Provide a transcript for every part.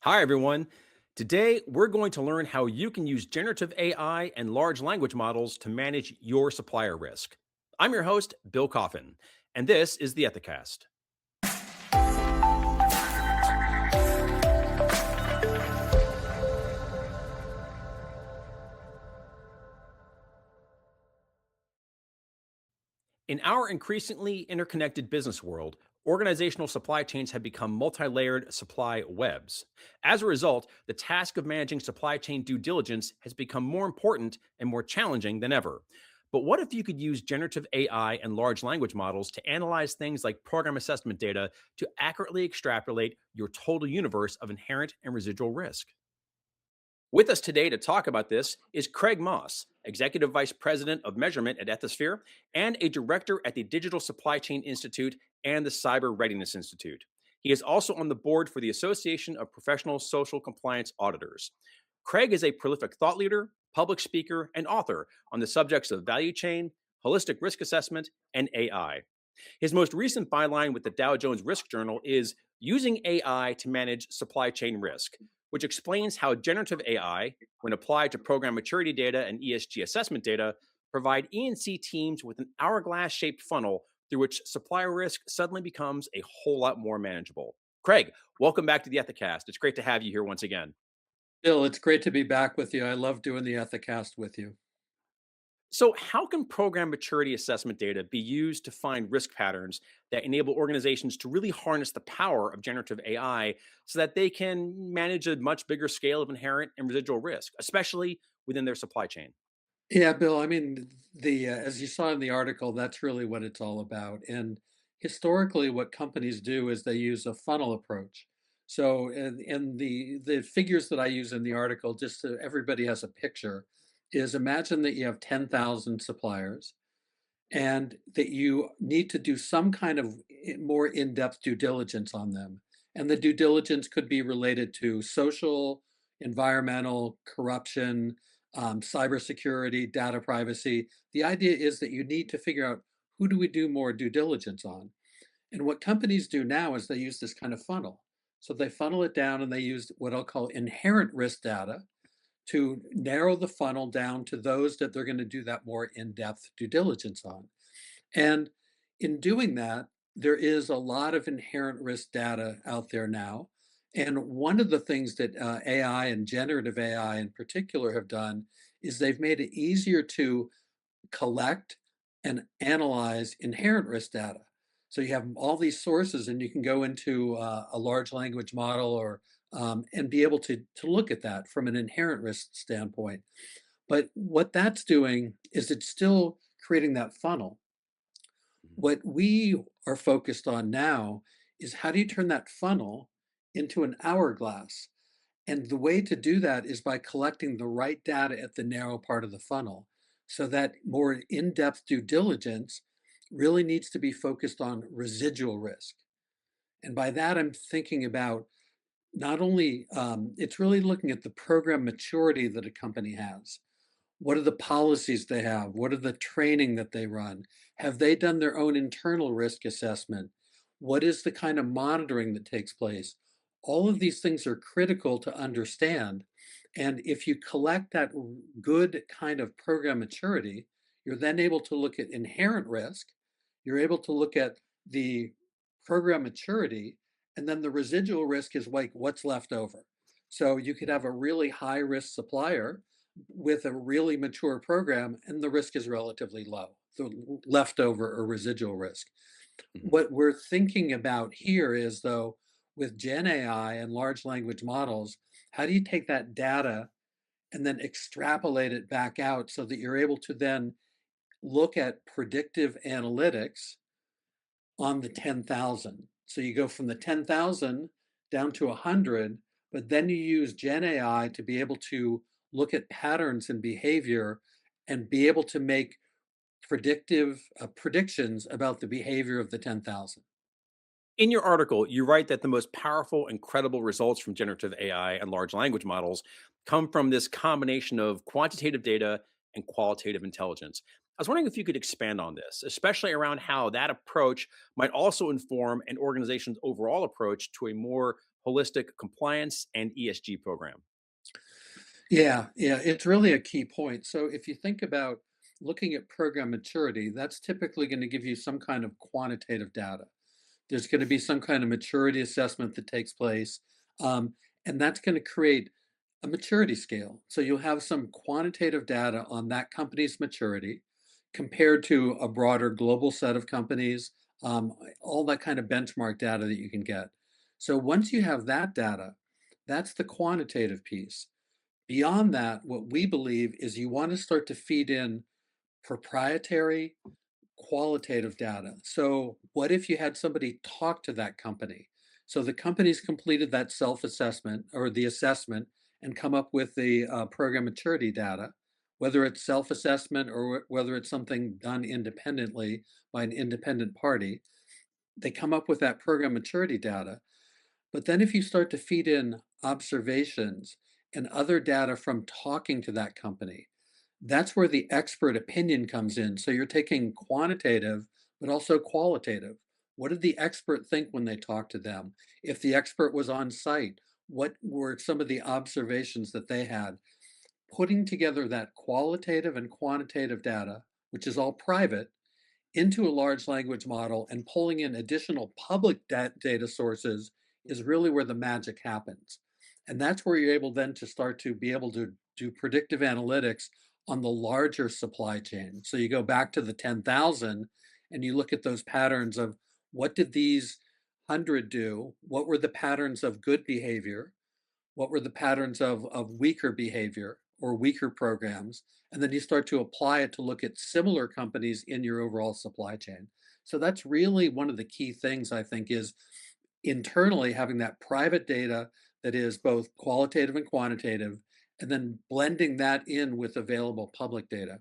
Hi, everyone. Today, we're going to learn how you can use generative AI and large language models to manage your supplier risk. I'm your host, Bill Coffin, and this is the Ethicast. In our increasingly interconnected business world, organizational supply chains have become multi layered supply webs. As a result, the task of managing supply chain due diligence has become more important and more challenging than ever. But what if you could use generative AI and large language models to analyze things like program assessment data to accurately extrapolate your total universe of inherent and residual risk? With us today to talk about this is Craig Moss, Executive Vice President of Measurement at Ethisphere and a director at the Digital Supply Chain Institute and the Cyber Readiness Institute. He is also on the board for the Association of Professional Social Compliance Auditors. Craig is a prolific thought leader, public speaker, and author on the subjects of value chain, holistic risk assessment, and AI. His most recent byline with the Dow Jones Risk Journal is Using AI to Manage Supply Chain Risk, which explains how generative AI, when applied to program maturity data and ESG assessment data, provide E&C teams with an hourglass shaped funnel through which supplier risk suddenly becomes a whole lot more manageable. Craig, welcome back to the Ethicast. It's great to have you here once again. Bill, it's great to be back with you. I love doing the Ethicast with you. So, how can program maturity assessment data be used to find risk patterns that enable organizations to really harness the power of generative AI so that they can manage a much bigger scale of inherent and residual risk, especially within their supply chain? Yeah, Bill, I mean, the as you saw in the article, that's really what it's all about. And historically, what companies do is they use a funnel approach. So, and the figures that I use in the article, just so everybody has a picture, is imagine that you have 10,000 suppliers and that you need to do some kind of more in-depth due diligence on them. And the due diligence could be related to social, environmental, corruption, cybersecurity, data privacy. The idea is that you need to figure out who do we do more due diligence on. And what companies do now is they use this kind of funnel. So they funnel it down and they use what I'll call inherent risk data to narrow the funnel down to those that they're going to do that more in-depth due diligence on. And in doing that, there is a lot of inherent risk data out there now. And one of the things that AI and generative AI in particular have done is they've made it easier to collect and analyze inherent risk data. So you have all these sources, and you can go into a large language model or and be able to look at that from an inherent risk standpoint. But what that's doing is it's still creating that funnel. Mhm. What we are focused on now is how do you turn that funnel into an hourglass? And the way to do that is by collecting the right data at the narrow part of the funnel. So that more in-depth due diligence really needs to be focused on residual risk. And by that, I'm thinking about not only, it's really looking at the program maturity that a company has. What are the policies they have? What are the training that they run? Have they done their own internal risk assessment? What is the kind of monitoring that takes place? All of these things are critical to understand. And if you collect that good kind of program maturity, you're then able to look at inherent risk. You're able to look at the program maturity, and then the residual risk is like what's left over. So you could have a really high risk supplier with a really mature program, and the risk is relatively low, the leftover or residual risk. Mhm. What we're thinking about here is, though, with Gen AI and large language models, how do you take that data and then extrapolate it back out so that you're able to then look at predictive analytics on the 10,000? So you go from the 10,000 down to 100, but then you use Gen AI to be able to look at patterns and behavior and be able to make predictive predictions about the behavior of the 10,000. In your article, you write that the most powerful and credible results from generative AI and large language models come from this combination of quantitative data and qualitative intelligence. I was wondering if you could expand on this, especially around how that approach might also inform an organization's overall approach to a more holistic compliance and ESG program? Yeah, yeah, it's really a key point. So if you think about looking at program maturity, that's typically going to give you some kind of quantitative data. There's going to be some kind of maturity assessment that takes place, um, and that's going to create a maturity scale. So you'll have some quantitative data on that company's maturity compared to a broader global set of companies, all that kind of benchmark data that you can get. So once you have that data, that's the quantitative piece. Beyond that, what we believe is you want to start to feed in proprietary qualitative data. So, what if you had somebody talk to that company? So, the company's completed that self assessment or the assessment and come up with the program maturity data, whether it's self assessment or whether it's something done independently by an independent party. They come up with that program maturity data. But then if you start to feed in observations and other data from talking to that company, that's where the expert opinion comes in. So you're taking quantitative, but also qualitative. What did the expert think when they talked to them? If the expert was on site, what were some of the observations that they had? Putting together that qualitative and quantitative data, which is all private, into a large language model and pulling in additional public data sources is really where the magic happens. And that's where you're able then to start to be able to do predictive analytics on the larger supply chain. So you go back to the 10,000 and you look at those patterns of what did these 100 do? What were the patterns of good behavior? What were the patterns of weaker behavior or weaker programs? And then you start to apply it to look at similar companies in your overall supply chain. So that's really one of the key things I think is internally having that private data that is both qualitative and quantitative, and then blending that in with available public data.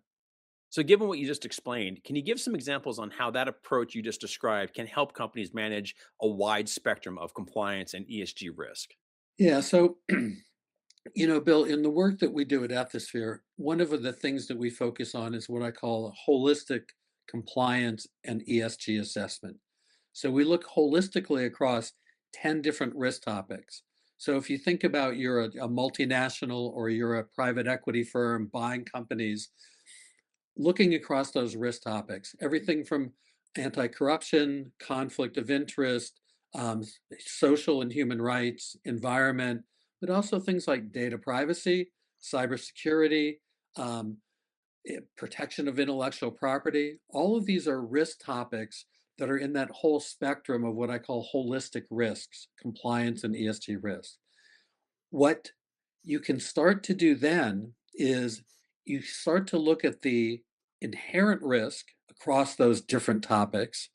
So, given what you just explained, can you give some examples on how that approach you just described can help companies manage a wide spectrum of compliance and ESG risk? Yeah, so Bill, in the work that we do at Ethisphere, one of the things that we focus on is what I call a holistic compliance and ESG assessment. So we look holistically across 10 different risk topics. So if you think about you're a multinational or you're a private equity firm buying companies, looking across those risk topics, everything from anti-corruption, conflict of interest, social and human rights, environment, but also things like data privacy, cybersecurity, um, protection of intellectual property. All of these are risk topics that are in that whole spectrum of what I call holistic risks, compliance and ESG risks. What you can start to do then is you start to look at the inherent risk across those different topics,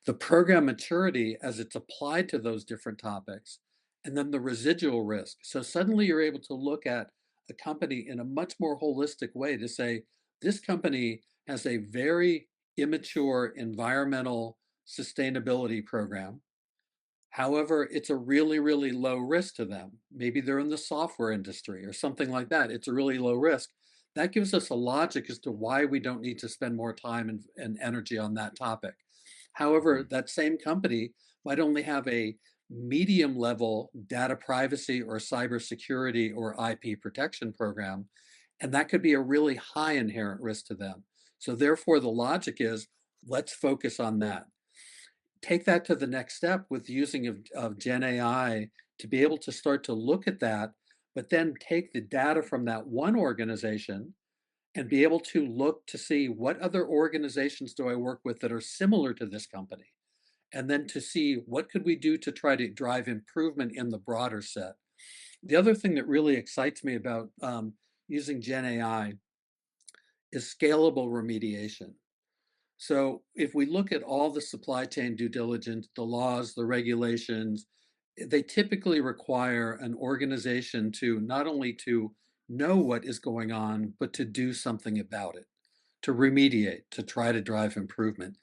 the program maturity as it's applied to those different topics, and then the residual risk. So suddenly you're able to look at a company in a much more holistic way to say, this company has a very immature environmental sustainability program. However, it's a really, really low risk to them. Maybe they're in the software industry or something like that. It's a really low risk. That gives us a logic as to why we don't need to spend more time and energy on that topic. However, Mhm. that same company might only have a medium level data privacy or cybersecurity or IP protection program, and that could be a really high inherent risk to them. So, therefore, the logic is let's focus on that. Take that to the next step with using of Gen AI to be able to start to look at that, but then take the data from that one organization and be able to look to see what other organizations do I work with that are similar to this company, and then to see what could we do to try to drive improvement in the broader set. The other thing that really excites me about using Gen AI is scalable remediation. So if we look at all the supply chain due diligence, the laws, the regulations, they typically require an organization to not only to know what is going on, but to do something about it, to remediate, to try to drive improvement.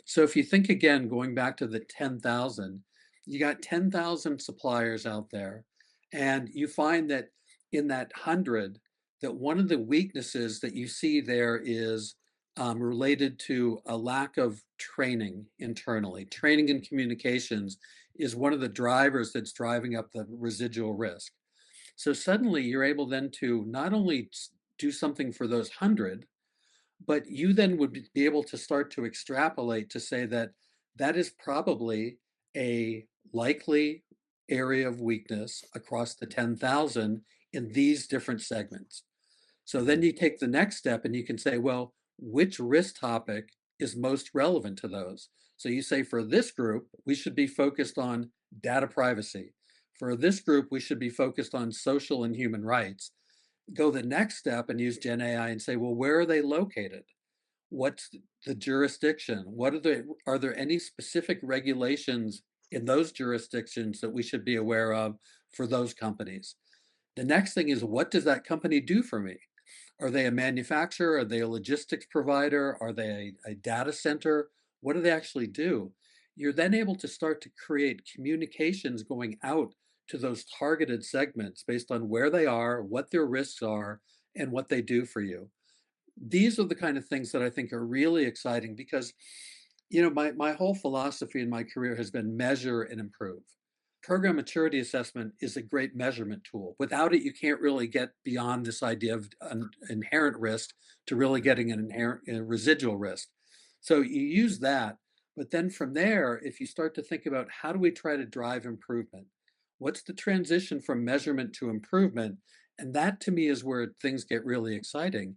So if you think again, going back to the 10,000, you got 10,000 suppliers out there, and you find that in that 100, that one of the weaknesses that you see there is related to a lack of training internally, training and communications is one of the drivers that's driving up the residual risk. So suddenly you're able then to not only do something for those 100, but you then would be able to start to extrapolate to say that that is probably a likely area of weakness across the 10,000 in these different segments. So then Mhm. you take the next step and you can say, well, which risk topic is most relevant to those? So you say for this group, we should be focused on data privacy. For this group, we should be focused on social and human rights. Go the next step and use Gen AI and say, well, where are they located? What's the jurisdiction? Are there any specific regulations in those jurisdictions that we should be aware of for those companies? The next thing is, what does that company do for me? Are they a manufacturer? Are they a logistics provider? Are they a data center? What do they actually do? You're then able to start to create communications going out to those targeted segments based on where they are, what their risks are, and what they do for you. These are the kind of things that I think are really exciting because, my whole philosophy in my career has been measure and improve. Program maturity assessment is a great measurement tool. Without it, you can't really get beyond this idea of an inherent risk to really getting an inherent residual risk. So you use that, but then from there, if you start to think about how do we try to drive improvement, what's the transition from measurement to improvement? And that to me is where things get really exciting.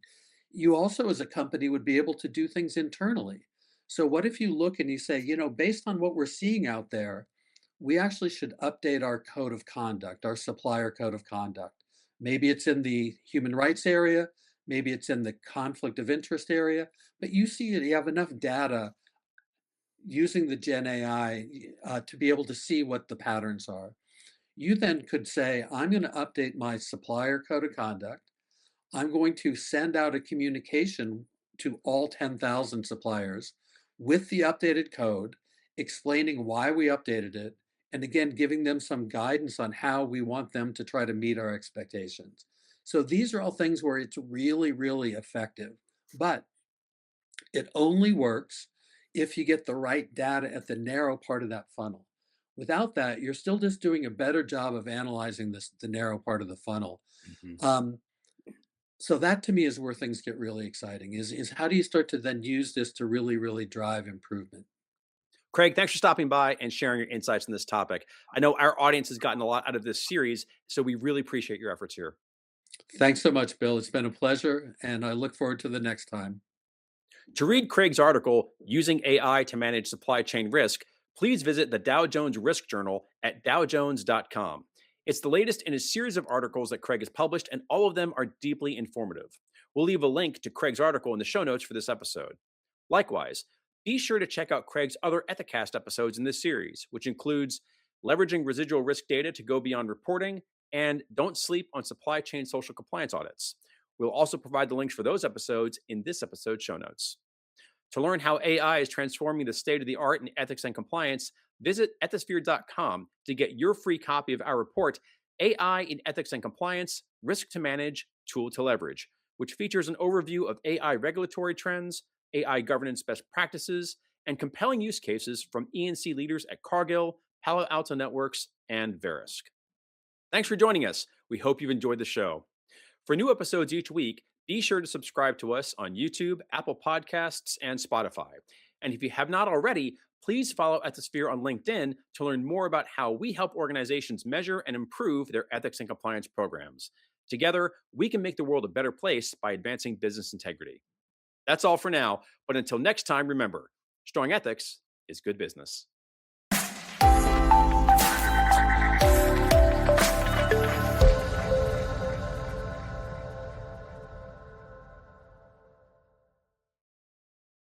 You also, as a company, would be able to do things internally. So, what if you look and you say, based on what we're seeing out there, we actually should update our code of conduct, our supplier code of conduct. Maybe it's in the human rights area, maybe it's in the conflict of interest area, but you see it, you have enough data using the Gen AI to be able to see what the patterns are. You then could say, I'm going to update my supplier code of conduct. I'm going to send out a communication to all 10,000 suppliers with the updated code, explaining why we updated it, and again, giving them some guidance on how we want them to try to meet our expectations. So these are all things where it's really, really effective, but it only works if you get the right data at the narrow part of that funnel. Without that, you're still just doing a better job of analyzing the narrow part of the funnel. Mhm. Um, so that to me is where things get really exciting is how do you start to then use this to really, really drive improvement? Craig, thanks for stopping by and sharing your insights on this topic. I know our audience has gotten a lot out of this series, so we really appreciate your efforts here. Thanks so much, Bill. It's been a pleasure, and I look forward to the next time. To read Craig's article, Using AI to Manage Supply Chain Risk, please visit the Dow Jones Risk Journal at dowjones.com. It's the latest in a series of articles that Craig has published, and all of them are deeply informative. We'll leave a link to Craig's article in the show notes for this episode. Likewise, be sure to check out Craig's other Ethicast episodes in this series, which includes leveraging residual risk data to go beyond reporting and don't sleep on supply chain social compliance audits. We'll also provide the links for those episodes in this episode's show notes. To learn how AI is transforming the state of the art in ethics and compliance, visit ethisphere.com to get your free copy of our report, AI in Ethics and Compliance Risk to Manage, Tool to Leverage, which features an overview of AI regulatory trends, AI governance best practices, and compelling use cases from E&C leaders at Cargill, Palo Alto Networks, and Verisk. Thanks for joining us. We hope you've enjoyed the show. For new episodes each week, be sure to subscribe to us on YouTube, Apple Podcasts, and Spotify. And if you have not already, please follow Ethisphere on LinkedIn to learn more about how we help organizations measure and improve their ethics and compliance programs. Together, we can make the world a better place by advancing business integrity. That's all for now, but until next time, remember, strong ethics is good business.